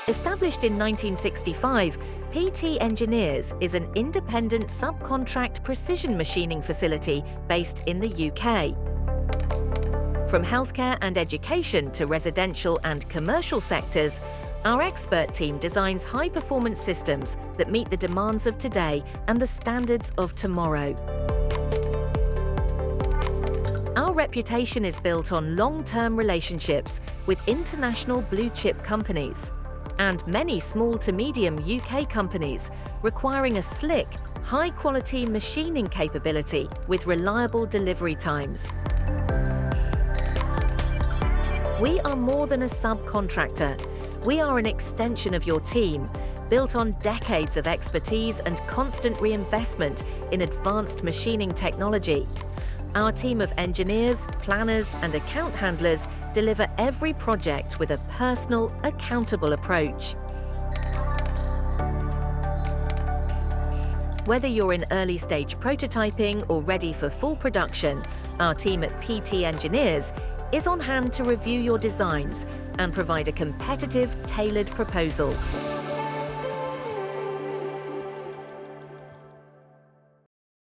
Established in 1965, PT Engineers is an independent subcontract precision machining facility based in the UK. From healthcare and education to residential and commercial sectors, our expert team designs high-performance systems that meet the demands of today and the standards of tomorrow. Our reputation is built on long-term relationships with international blue-chip companies and many small to medium UK companies requiring a slick, high-quality machining capability with reliable delivery times. We are more than a subcontractor. We are an extension of your team, built on decades of expertise and constant reinvestment in advanced machining technology. Our team of engineers, planners, and account handlers deliver every project with a personal, accountable approach. Whether you're in early-stage prototyping or ready for full production, our team at PT Engineers is on hand to review your designs and provide a competitive, tailored proposal.